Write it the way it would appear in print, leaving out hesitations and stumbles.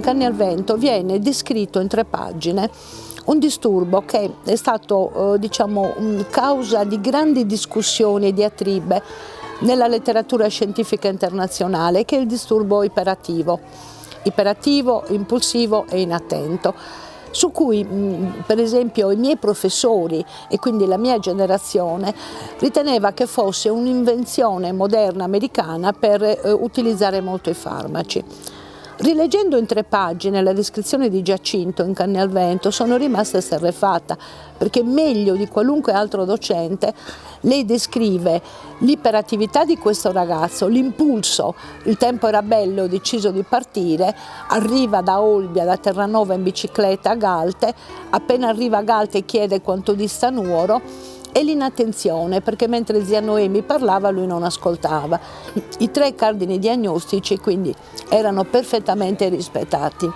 Canne al Vento viene descritto in 3 pagine un disturbo che è stato causa di grandi discussioni e diatribe nella letteratura scientifica internazionale, che è il disturbo iperattivo, impulsivo e inattento, su cui per esempio i miei professori e quindi la mia generazione riteneva che fosse un'invenzione moderna americana per utilizzare molto i farmaci. Rileggendo in 3 pagine la descrizione di Giacinto in Canne al Vento sono rimasta esterrefatta, perché meglio di qualunque altro docente lei descrive l'iperattività di questo ragazzo, l'impulso, il tempo era bello, ho deciso di partire, arriva da Olbia, da Terranova in bicicletta a Galte, appena arriva a Galte chiede quanto dista Nuoro, e l'inattenzione, perché mentre zia Noemi parlava lui non ascoltava. I 3 cardini diagnostici quindi erano perfettamente rispettati.